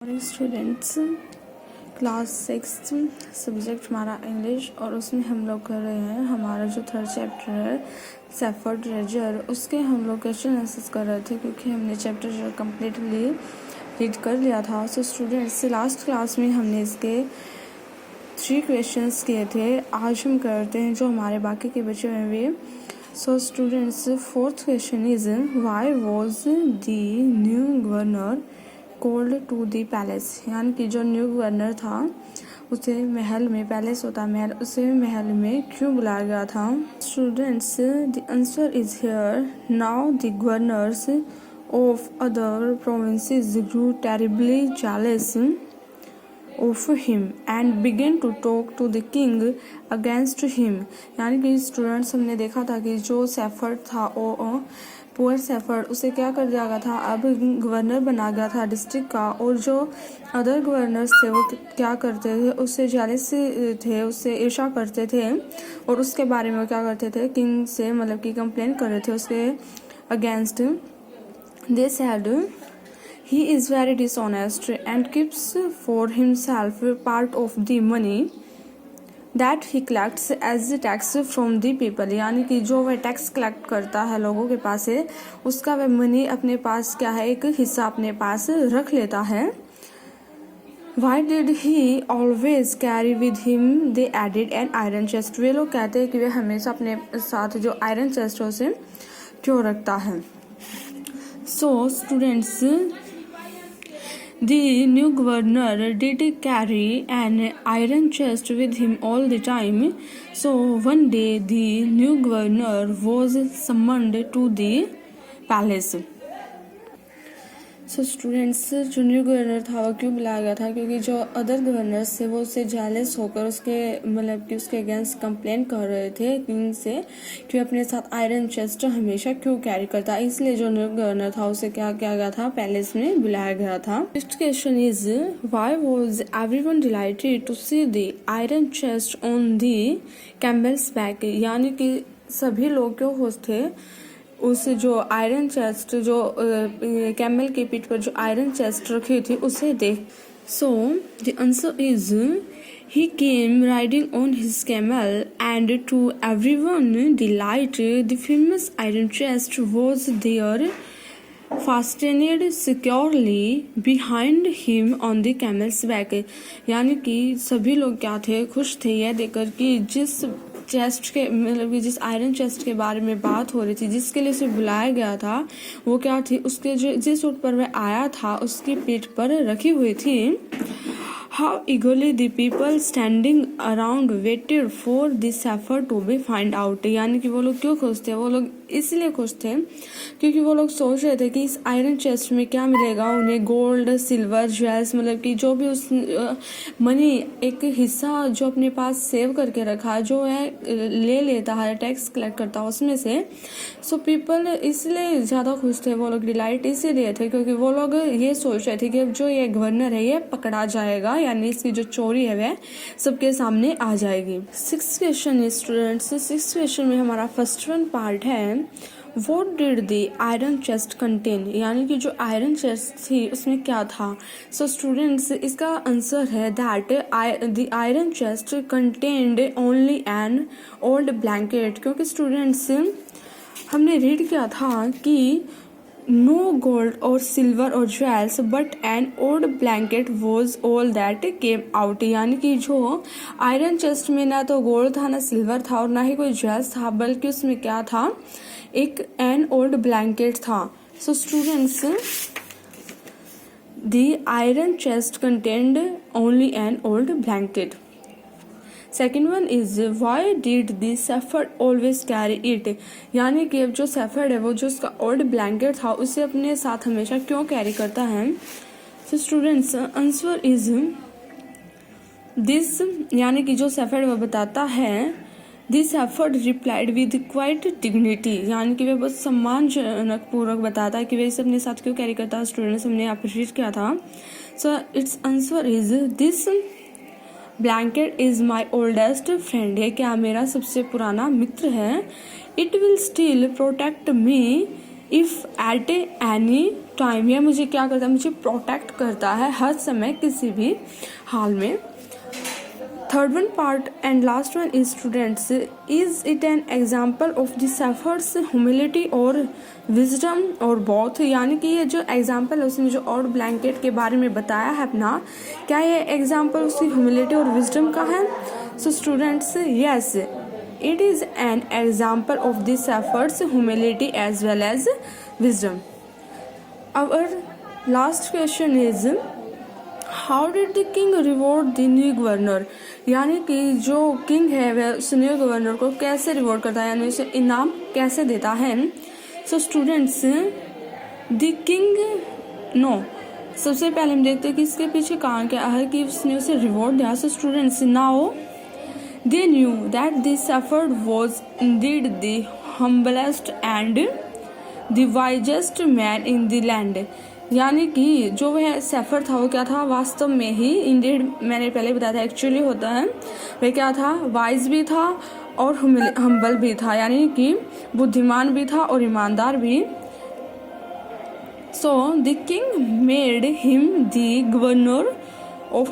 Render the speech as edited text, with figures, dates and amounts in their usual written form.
Morning students, class 6 subject हमारा English और उसमें हम लोग कर रहे हैं हमारा जो थर्ड चैप्टर है सेफर्ड रेजर। उसके हम लोग क्वेश्चन आंसर्स कर रहे थे क्योंकि हमने चैप्टर कम्प्लीटली रीड कर लिया था। सो स्टूडेंट्स, लास्ट क्लास में हमने इसके 3 क्वेश्चंस किए थे। आज हम करते हैं जो हमारे बाकी के बचे हुए भी। So students, fourth question is why was the new governor called to the palace, यानी कि जो न्यू गवर्नर था उसे महल में, पैलेस होता महल, उसे महल में क्यों बुलाया गया था। Students, the answer is here. Now the governors of other provinces grew terribly jealous of him and began to talk to the king against him। यानी कि स्टूडेंट्स, हमने देखा था कि जो सेफर्ड था वो पुअर सेफर्ड, उसे क्या कर दिया गया था, अब गवर्नर बना गया था डिस्ट्रिक्ट का। और जो अदर गवर्नर्स थे वो क्या करते थे, उससे जेलस थे, उससे ईर्ष्या करते थे और उसके बारे में क्या करते थे, किंग से मतलब कि कंप्लेन कर रहे थे उसके against. They said he is very dishonest and keeps for himself part of the money that he collects as tax from the people। यानी कि जो वह टैक्स कलेक्ट करता है लोगों के पास से, उसका वह मनी अपने पास क्या है, एक हिस्सा अपने पास रख लेता है। Why did he always carry with him? They added an iron chest। वे लोग कहते हैं कि वह हमेशा अपने साथ जो आयरन चेस्ट है उसे क्यों रखता है। So students, the new governor did carry an iron chest with him all the time. So one day the new governor was summoned to the palace। So students, जो न्यू गवर्नर था वो क्यों बुलाया गया था, क्योंकि जो अदर गवर्नर्स थे वो उससे जेलस होकर उसके मतलब कि उसके अगेंस्ट कंप्लेन कर रहे थे किंग से कि अपने साथ आयरन चेस्ट हमेशा क्यों कैरी करता है। इसलिए जो न्यू गवर्नर था उसे क्या किया गया था, पैलेस में बुलाया गया था। Next question is why was everyone delighted to see the iron chest on the camel's back. यानी कि सभी लोग क्यों खुश थे उस जो आयरन चेस्ट, जो कैमल के पीठ पर जो आयरन चेस्ट रखी थी उसे देख। So the answer is he came riding on his camel and to everyone delight the famous iron chest was there fastened securely behind him on the camel's back। यानी कि सभी लोग क्या थे, खुश थे यह देखकर कि जिस चेस्ट के मतलब कि जिस आयरन चेस्ट के बारे में बात हो रही थी, जिसके लिए उसे बुलाया गया था, वो क्या थी, उसके जो जिस ऊँट पर वह आया था उसकी पीठ पर रखी हुई थी। How eagerly the people standing around waited for the sapphire to be find out। यानी कि वो लोग क्यों खुश थे, वो लोग इसलिए खुश थे क्योंकि वो लोग सोच रहे थे कि इस आयरन चेस्ट में क्या मिलेगा उन्हें, गोल्ड, सिल्वर, ज्वेल्स, मतलब कि जो भी उस मनी एक हिस्सा जो अपने पास सेव करके रखा है, जो है ले लेता है, टैक्स कलेक्ट करता है उसमें से। सो पीपल इसलिए ज़्यादा खुश थे, वो लोग डिलाइट इसीलिए थे क्योंकि वो लोग ये सोच रहे थे कि अब जो ये गवर्नर है ये पकड़ा जाएगा, यानी इसकी जो चोरी है वह सबके सामने आ जाएगी। 6th क्वेश्चन है स्टूडेंट्स, 6th क्वेश्चन में हमारा फर्स्ट वन पार्ट है What did the iron chest contain। यानी कि जो आयरन चेस्ट थी उसमें क्या था। सो स्टूडेंट्स, इसका आंसर है that the iron chest contained only an old blanket. क्योंकि स्टूडेंट्स, हमने रीड किया था कि नो गोल्ड और सिल्वर और jewels but an old blanket was all that came out. यानी कि जो आयरन चेस्ट में ना तो गोल्ड था, ना सिल्वर था और ना ही कोई ज्वेल्स था, बल्कि उसमें क्या था, एक एन ओल्ड ब्लैंकेट था। सो students, the iron chest contained only an old blanket. Second one is why did the shepherd always carry it. यानी कि अब जो सेफर्ड है वो जो उसका ओल्ड ब्लैंकेट था उसे अपने साथ हमेशा क्यों कैरी करता है। So students, answer is this. यानी कि जो सेफर्ड वो बताता है this shepherd replied with quite dignity. यानी कि वह बहुत सम्मानजनक पूर्वक बताता है कि वह इसे अपने साथ क्यों कैरी करता है। स्टूडेंट्स, हमने अप्रिशिएट किया था। So it's answer is this blanket is my oldest friend. ये क्या मेरा सबसे पुराना मित्र है। It will still protect me if at any time, यह मुझे क्या करता है, मुझे प्रोटेक्ट करता है हर समय किसी भी हाल में। Third one part and last one is students, is it an example of this efforts humility और विजडम और बोथ, यानी कि ये जो एग्जाम्पल है उसने जो और ब्लैंकेट के बारे में बताया है अपना, क्या ये एग्जाम्पल उसकी ह्यूमिलिटी और विजडम का है? So students, yes, it is an example of this efforts, humility as well as wisdom. Our last question is, how did the king reward the new governor? यानी कि जो किंग है वह उस न्यू गवर्नर को कैसे रिवॉर्ड करता है, यानी उसे इनाम कैसे देता है? So students, the king no, सबसे पहले हम देखते हैं कि इसके पीछे कारण क्या है कि उसने उसे रिवॉर्ड दिया। So students, now they knew that this effort was indeed the humblest and the wisest man in the land, यानी कि जो वह सफ़र था वो क्या था, वास्तव में ही, इंडीड मैंने पहले बताया था, एक्चुअली होता है वह क्या था, वाइज भी था और हम्बल भी था, यानी कि बुद्धिमान भी था और ईमानदार भी। So the king made him the governor of